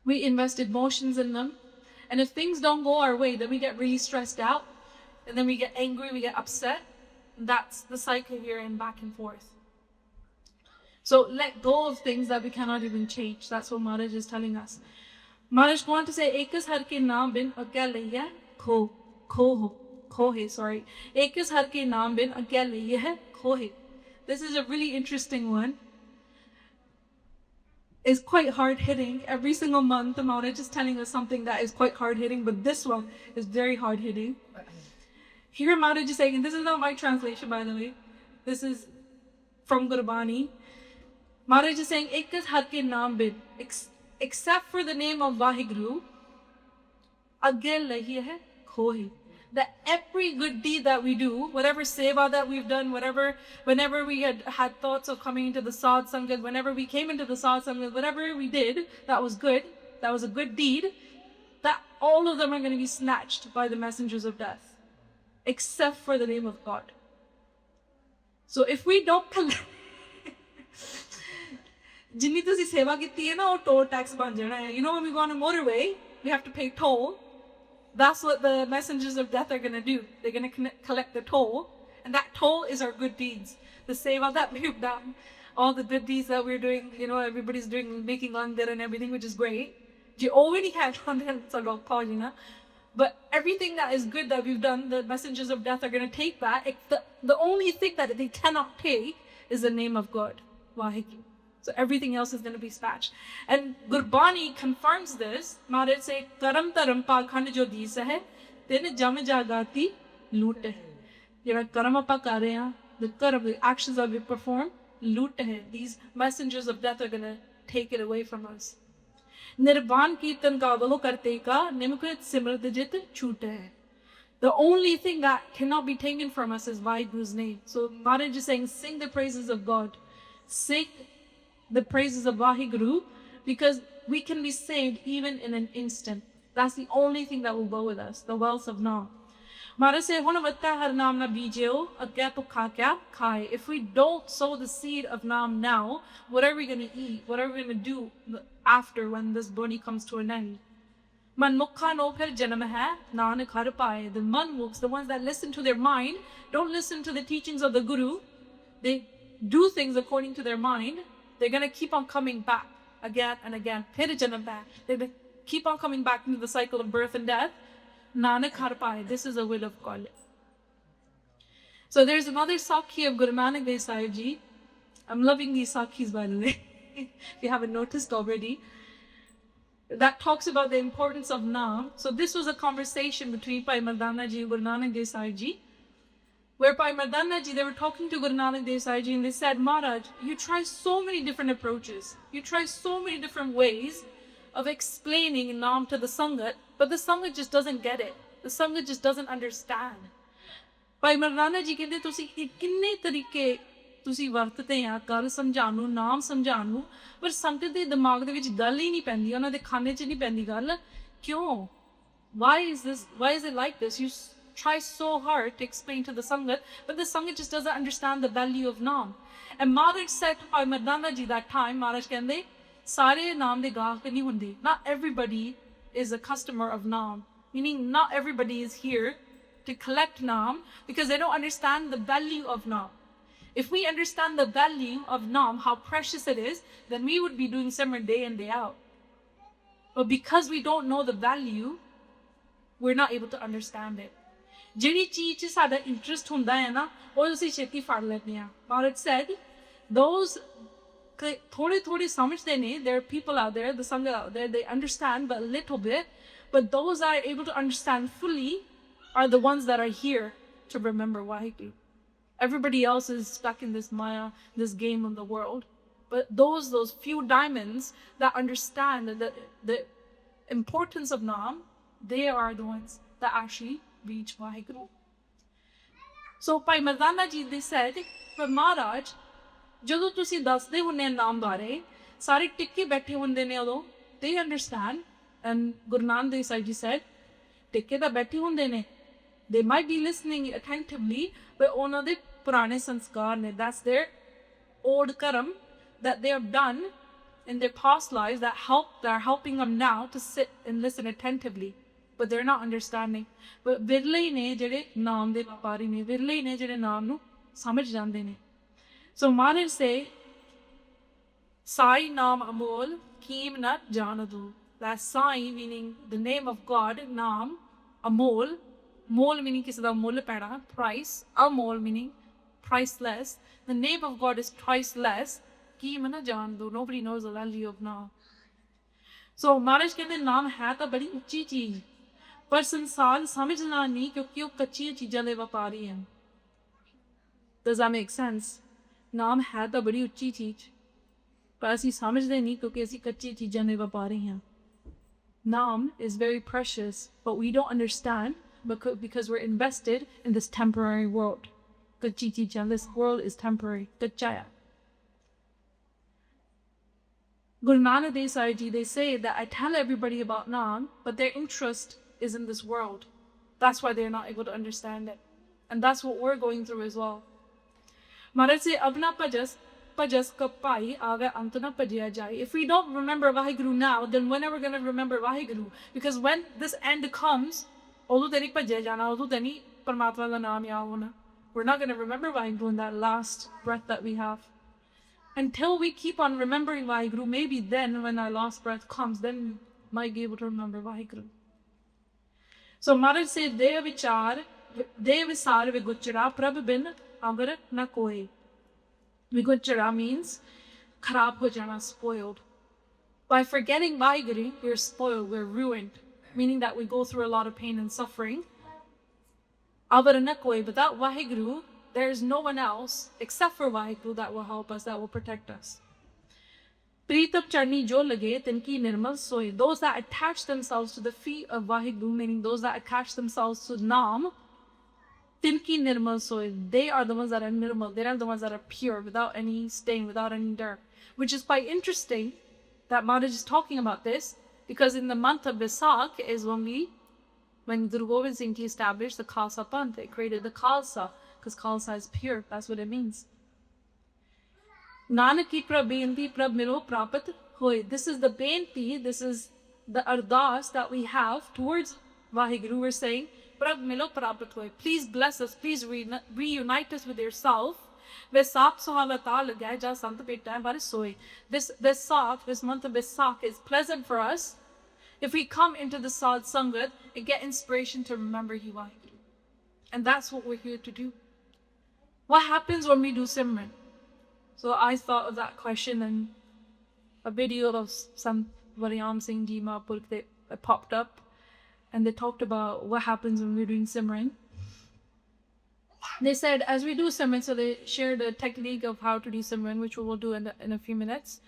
Speaker 1: we invest emotions in them. And if things don't go our way, then we get really stressed out. and then we get angry, we get upset. That's the cycle we're in, back and forth. So let go of things that we cannot even change. That's what Maharaj is telling us. Maharaj go on to say, Ekas har ke naam bin agya laiya kho hai, sorry. Ekas har ke naam bin agya laiya kho hai. This is a really interesting one. It's quite hard-hitting. Every single month, the Maharaj is telling us something that is quite hard-hitting, but this one is very hard-hitting. Here Maharaj is saying, and this is not my translation, by the way. This is from Gurbani. Maharaj is saying, Ekas har ke naam bin, except for the name of WhyGuru, agya lahi hai kho hai. That every good deed that we do, whatever seva that we've done, whenever we had thoughts of coming into the Sadh Sangat, whenever we came into the Sadh Sangat, whatever we did that was good, that was a good deed, that all of them are going to be snatched by the messengers of death, except for the name of God. So if we don't collect, जिन्नी तुसी सेवा कीती है ना वो toll tax बन जाना है. You know, when we go on a motorway, we have to pay toll. That's what the messengers of death are going to do. They're going to collect the toll, and that toll is our good deeds. The seva that we've done, all the good deeds that we're doing, you know, everybody's doing, making langar and everything, which is great. You already had langar, but everything that is good that we've done, the messengers of death are going to take that. The only thing that they cannot take is the name of God, WhyGuru. So everything else is going to be dispatched. And Gurbani confirms this. Maharaj say, Karam taram pakhand jo deesa hai, tene jam jagati loot hai. Jehda karam apa kar rahe hain, the karam, the actions that we perform, loot hai. These messengers of death are going to take it away from us. Nirban kirtan ka valo karte ka nimkrit simrat jit chute hai. The only thing that cannot be taken from us is WhyGuru's name. So Maharaj is saying, sing the praises of God. Sing the praises of WhyGuru, because we can be saved even in an instant. That's the only thing that will go with us, the wealth of Naam. Maharaj said, if we don't sow the seed of Naam now, what are we going to eat? What are we going to do after, when this body comes to an end? The manmukhs, the ones that listen to their mind, don't listen to the teachings of the Guru. They do things according to their mind. They're going to keep on coming back again and again. They're going to keep on coming back into the cycle of birth and death. Nanak har paaye. This is the will of God. So there's another Sakhi of Guru Nanak Sahib Ji. I'm loving these Sakhis, by the way, if you haven't noticed already. That talks about the importance of Naam. So this was a conversation between Bhai Mardana Ji and Guru Nanak Sahib Ji, whereby Mardana Ji, they were talking to Guru Nanak Sahib Ji, and they said, Maharaj, you try so many different approaches. You try so many different ways of explaining Naam to the Sangat, but the Sangat just doesn't get it. The Sangat just doesn't understand. Bhai Mardana Ji kehde, tusi kinne tarike tusi vartate hain ਗੱਲ ਸਮਝਾਉਣ ਨੂੰ, ਨਾਮ ਸਮਝਾਉਣ ਨੂੰ, ਪਰ ਸੰਗਤ ਦੇ ਦਿਮਾਗ ਦੇ ਵਿੱਚ ਗੱਲ ਹੀ ਨਹੀਂ ਪੈਂਦੀ, ਉਹਨਾਂ ਦੇ ਖਾਨੇ 'ਚ ਨਹੀਂ ਪੈਂਦੀ ਗੱਲ. ਕਿਉਂ? Why is it like this? You try so hard to explain to the Sangat, but the Sangat just doesn't understand the value of Naam. And Maharaj said to Bhai Mardana Ji that time, Maharaj kehde, Sare Naam de gaahk nahi hunde. Not everybody is a customer of Naam. Meaning not everybody is here to collect Naam because they don't understand the value of Naam. If we understand the value of Naam, how precious it is, then we would be doing Simran day in, day out. But because we don't know the value, we're not able to understand it. ਜਿਹੜੀ ਚੀਜ਼ 'ਚ ਸਾਡਾ interest ਹੁੰਦਾ ਹੈ ਨਾ, ਉਹ ਅਸੀਂ ਛੇਤੀ ਫੜ ਲੈਂਦੇ ਹਾਂ. Maharaj said, those ਥੋੜੇ ਸਮਝਦੇ ਨੇ, there are people out there, the Sangha out there, they understand but a little bit, but those that are able to understand fully are the ones that are here to remember WhyGuru. Everybody else is stuck in this Maya, this game of the world. But those few diamonds that understand the importance of Naam, they are the ones that actually reach WhyGuru. So Bhai Mardana Ji, they said, but Maharaj, ਜਦੋਂ ਤੁਸੀਂ ਦੱਸਦੇ ਹੁੰਦੇ ਨਾਮ ਬਾਰੇ, ਸਾਰੇ ਟਿੱਕੇ ਬੈਠੇ ਹੁੰਦੇ ਨੇ ਉਦੋਂ, they understand. And Guru Nanak Sahib Ji said, ਟਿੱਕੇ ਤਾਂ ਬੈਠੇ ਹੁੰਦੇ ਨੇ, they might be listening attentively, but ਉਹਨਾਂ ਦੇ ਪੁਰਾਣੇ ਸੰਸਕਾਰ ਨੇ, that's their old karam that they have done in their past lives that are helping them now to sit and listen attentively. but they're not understanding. But virle ne jehde naam de vapari ne, virle ne jehde naam nu samajh jande ne. So Maanjh say, Sai naam amol keem nat janadu. That Sai meaning the name of God, naam, amol, mol meaning kisi da mol pena, price, amol meaning priceless. The name of God is priceless. Keem na janadu. Nobody knows the value of naam. So Maanjh कहते नाम है तो बड़ी ऊंची चीज, पर संसार समझना नहीं क्योंकि वो कच्ची चीज़ों दे व्यापारी हैं. Does that make sense? नाम है तो बड़ी ऊंची चीज, पर असी समझते नहीं क्योंकि असी कच्ची चीज़ों दे व्यापारी हैं. Naam is very precious, but we don't understand because we're invested in this temporary world. Kacchi चीज़ें, this world is temporary. कच्चा है. Guru Nanak Dev Sahib Ji, they say that I tell everybody about Naam, but their interest is in this world. That's why they're not able to understand it. And that's what we're going through as well. Maharaj say, Abna pajas kapai aga antana pajya jai. If we don't remember WhyGuru now, then when are we going to remember WhyGuru? Because when this end comes, although tani pajya jana, although tani Paramatma da naam yaad hona, we're not going to remember WhyGuru in that last breath that we have. Until we keep on remembering WhyGuru, maybe then when our last breath comes, then we might be able to remember WhyGuru. So Maharaj said, De vichar, de visar viguchara prabh bin agar na koi. Viguchara means kharab ho jana, spoiled. By forgetting WhyGuru, we're spoiled, we're ruined. Meaning that we go through a lot of pain and suffering. Agar na koi, without WhyGuru, there is no one else except for WhyGuru that will help us, that will protect us. Pritam charni jo lage tinki nirmal soy. Those that attach themselves to the feet of WhyGuru, meaning those that attach themselves to Naam, tinki nirmal soy. They are the ones that are nirmal. They are the ones that are pure, without any stain, without any dirt. Which is quite interesting that Maharaj is talking about this, because in the month of Vaisakh is when Guru Gobind Singh Ji established the Khalsa Panth, they created the Khalsa. Because Khalsa is pure, that's what it means. Nanak ki prab beinti prab milo prapat hoy. This is the beinti, this is the ardas that we have towards WhyGuru. We're saying, prab milo prapat hoy. Please bless us, please reunite us with yourself. Vaisakh sohalata lagay ja sant peta baris soy. This Vaisakh, this month of Vaisakh is pleasant for us. If we come into the Sad Sangat and get inspiration to remember WhyGuru. And that's what we're here to do. What happens when we do Simran? So I thought of that question, and a video of some Varyam Singh Ji Mahapurkh that popped up, and they talked about what happens when we're doing Simran. They said, as we do Simran, so they shared a technique of how to do Simran, which we will do in a few minutes.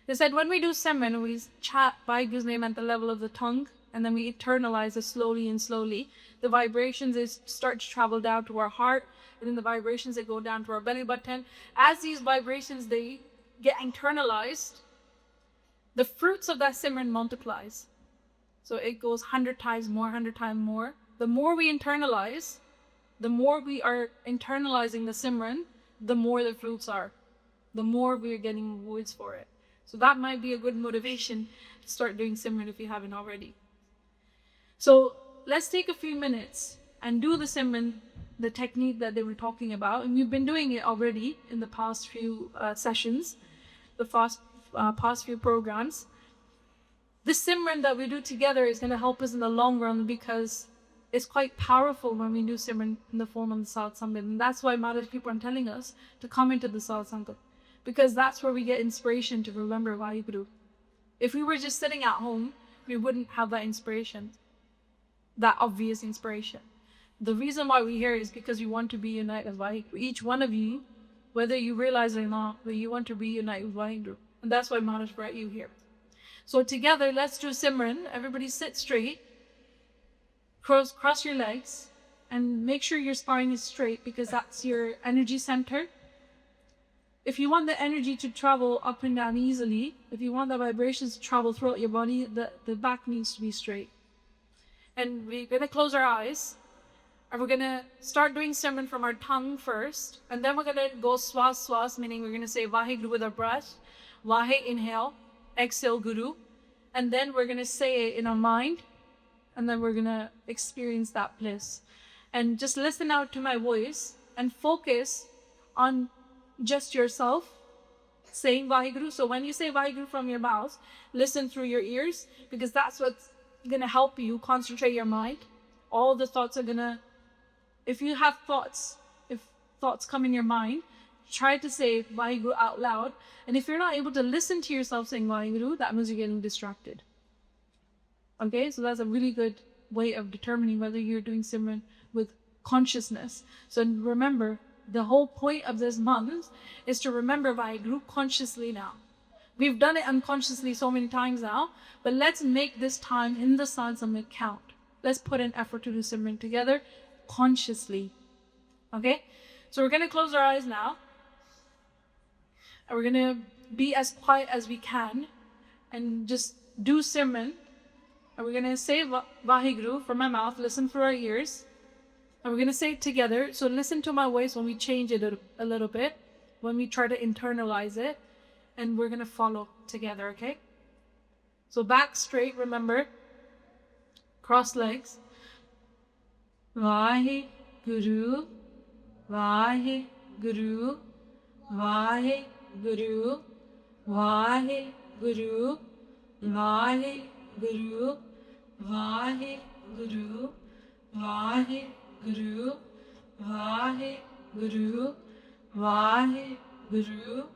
Speaker 1: They said, when we do Simran, we chat WhyGuru's name at the level of the tongue, and then we internalize it slowly and slowly. The vibrations start to travel down to our heart, and then the vibrations that go down to our belly button. As these vibrations, they get internalized, the fruits of that Simran multiplies. So it goes 100 times more, 100 times more. The more we internalize, the more we are internalizing the Simran, the more the fruits are, the more we're getting rewards for it. So that might be a good motivation to start doing Simran if you haven't already. So let's take a few minutes and do the Simran, the technique that they were talking about. And we've been doing it already in the past few sessions, the past few programs. This Simran that we do together is going to help us in the long run, because it's quite powerful when we do Simran in the form of the Sad Sangat. And that's why Maharaj people are telling us to come into the Sad Sangat, because that's where we get inspiration to remember WhyGuru. If we were just sitting at home, we wouldn't have that inspiration, that obvious inspiration. The reason why we're here is because we want to be united with WhyGuru. Each one of you, whether you realize it or not, but you want to reunite with WhyGuru. And that's why Maharaj brought you here. So together, let's do Simran. Everybody sit straight. Cross your legs. And make sure your spine is straight, because that's your energy center. If you want the energy to travel up and down easily, if you want the vibrations to travel throughout your body, the back needs to be straight. And we're going to close our eyes. And we're going to start doing Simran from our tongue first. And then we're going to go swas, meaning we're going to say WhyGuru with our breath. Wahe, inhale. Exhale, Guru. And then we're going to say it in our mind. and then we're gonna experience that bliss. And just listen out to my voice and focus on just yourself saying WhyGuru. So when you say WhyGuru from your mouth, listen through your ears, because that's what's gonna help you concentrate your mind. All the thoughts are gonna, if you have thoughts, if thoughts come in your mind, try to say WhyGuru out loud. And if you're not able to listen to yourself saying WhyGuru, that means you're getting distracted. Okay, so that's a really good way of determining whether you're doing Simran with consciousness. So remember, the whole point of this month is to remember WhyGuru consciously now. We've done it unconsciously so many times now, but let's make this time in the Sad Samgit count. Let's put in effort to do Simran together consciously. Okay? So we're going to close our eyes now. And we're going to be as quiet as we can and just do Simran. And we're going to say WhyGuru from my mouth, listen through our ears. And we're going to say it together. So listen to my voice when we change it a little bit, when we try to internalize it. And we're going to follow together, okay? So back straight, remember. Cross legs. WhyGuru, WhyGuru, WhyGuru, WhyGuru, WhyGuru, WhyGuru, WhyGuru, WhyGuru, WhyGuru,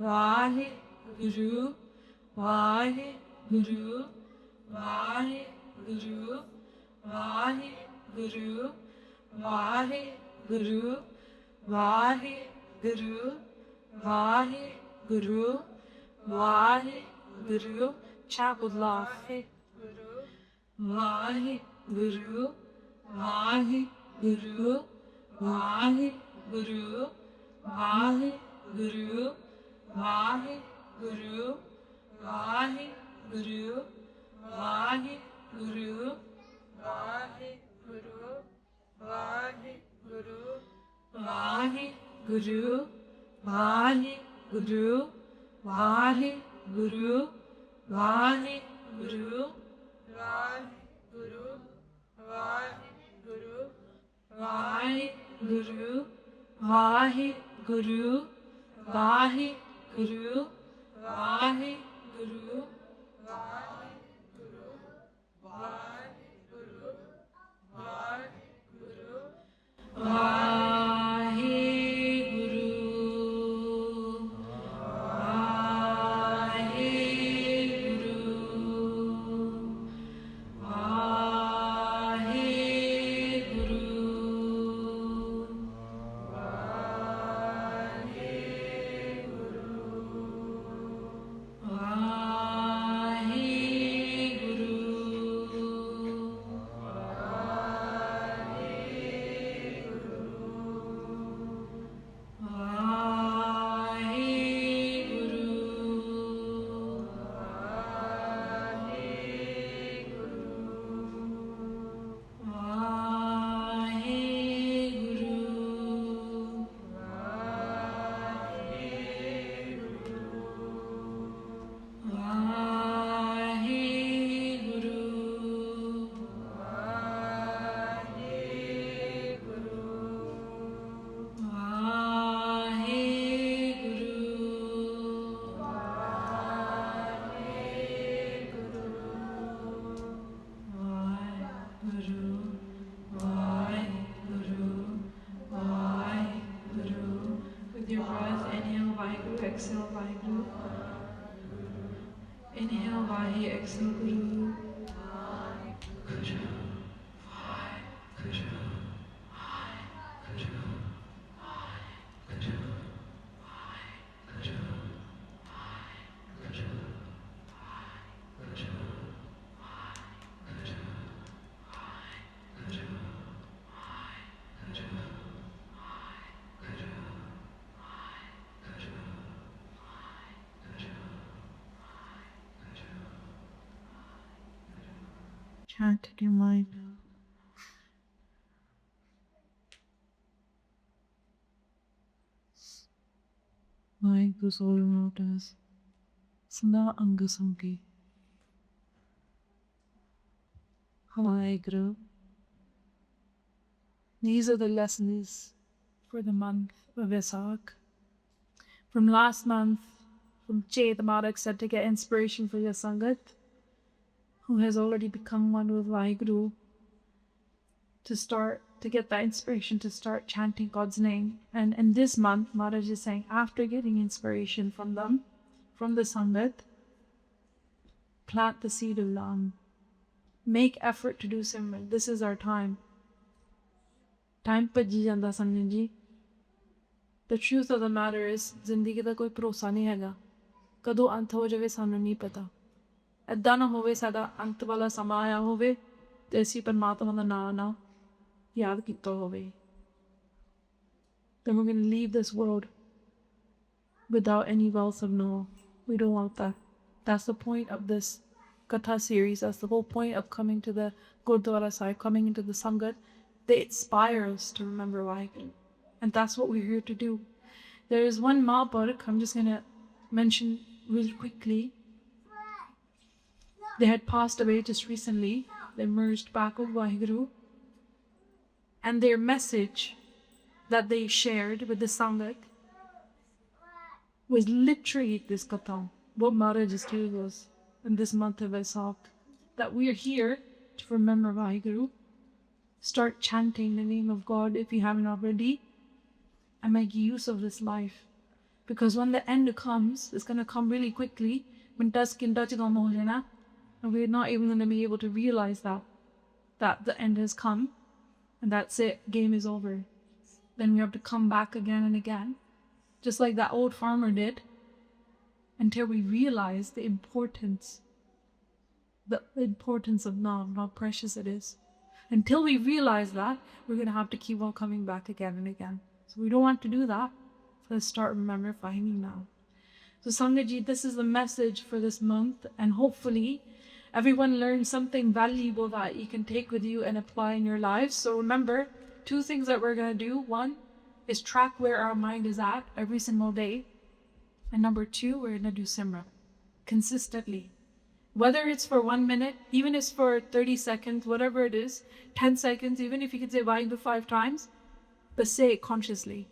Speaker 1: WhyGuru, WhyGuru, WhyGuru, WhyGuru, WhyGuru, WhyGuru, WhyGuru, WhyGuru. Chant with love. WhyGuru, WhyGuru, WhyGuru, WhyGuru, WhyGuru, WhyGuru, WhyGuru, WhyGuru, WhyGuru, WhyGuru, WhyGuru, WhyGuru, WhyGuru, WhyGuru, WhyGuru, WhyGuru, exhale WhyGuru. Inhale Vahi, exhale Guru. Guru, Vai, Guru, Vai, Guru, Vai, Guru, Vai, Guru, Vai, Guru, Vai, Guru, Vai, Guru, Vai, Guru, Vai, Guru, Vai, Guru. Chant in your mind now. WhyGuru Soul Lotus, Sada Anga Sanki, WhyGuru. These are the lessons for the month of Vaisakh. From last month, from Chet Marak said to get inspiration for your Sangat, who has already become one with WhyGuru, to get that inspiration to start chanting God's name. And in this month, Maharaj is saying, after getting inspiration from them, from the Sangat, plant the seed of love. Make effort to do Simran. This is our time. Time bhaji janda Sangat ji. The truth of the matter is, zindagi da koi bharosa nahi hega. Kado ant ho jave sanu nahi pata. ਏਦਾਂ ਨਾ ਹੋਵੇ ਸਾਡਾ ਅੰਤ ਵਾਲਾ ਸਮਾਂ ਆਇਆ ਹੋਵੇ ਤੇ ਅਸੀਂ ਪਰਮਾਤਮਾ ਦਾ ਨਾਮ ਨਾ ਯਾਦ ਕੀਤਾ ਹੋਵੇ. Then we're going to leave this world without any wealth of knowledge. We don't want that. That's the point of this Katha series. That's the whole point of coming to the Gurdwara side, coming into the Sangat. They inspire us to remember WhyGuru. And that's what we're here to do. There is one Mahaparak I'm just going to mention really quickly. They had passed away just recently. They merged back with WhyGuru. And their message that they shared with the Sangat was literally this Katha, what Maharaj is telling us in this month of Vaisakh, that we are here to remember WhyGuru. Start chanting the name of God if you haven't already, and make use of this life. Because when the end comes, it's going to come really quickly. And we're not even going to be able to realize that the end has come and that's it, game is over. Then we have to come back again and again, just like that old farmer did, until we realize the importance of Nam, how precious it is. Until we realize that, we're going to have to keep on coming back again and again. So we don't want to do that. So let's start remembering now. So Sangat Ji, this is the message for this month, and hopefully everyone learns something valuable that you can take with you and apply in your lives. So remember, 2 things that we're going to do. 1 is track where our mind is at every single day. And number 2, we're going to do Simran consistently. Whether it's for 1 minute, even if it's for 30 seconds, whatever it is, 10 seconds, even if you could say WhyGuru 5 times, but say it consciously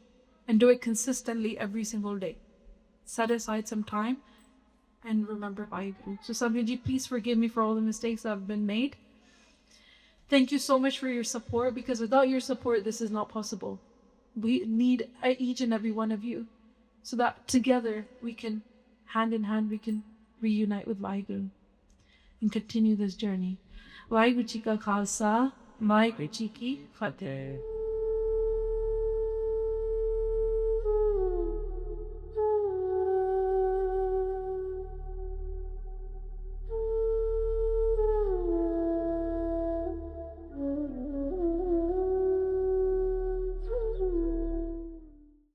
Speaker 1: and do it consistently every single day. Set aside some time and remember WhyGuru. So Sangat Ji, please forgive me for all the mistakes that have been made. Thank you so much for your support, because without your support, this is not possible. We need each and every one of you, so that together we can, hand in hand, we can reunite with WhyGuru and continue this journey. WhyGuru Ji Ka Khalsa, WhyGuru Ji Ki Fateh.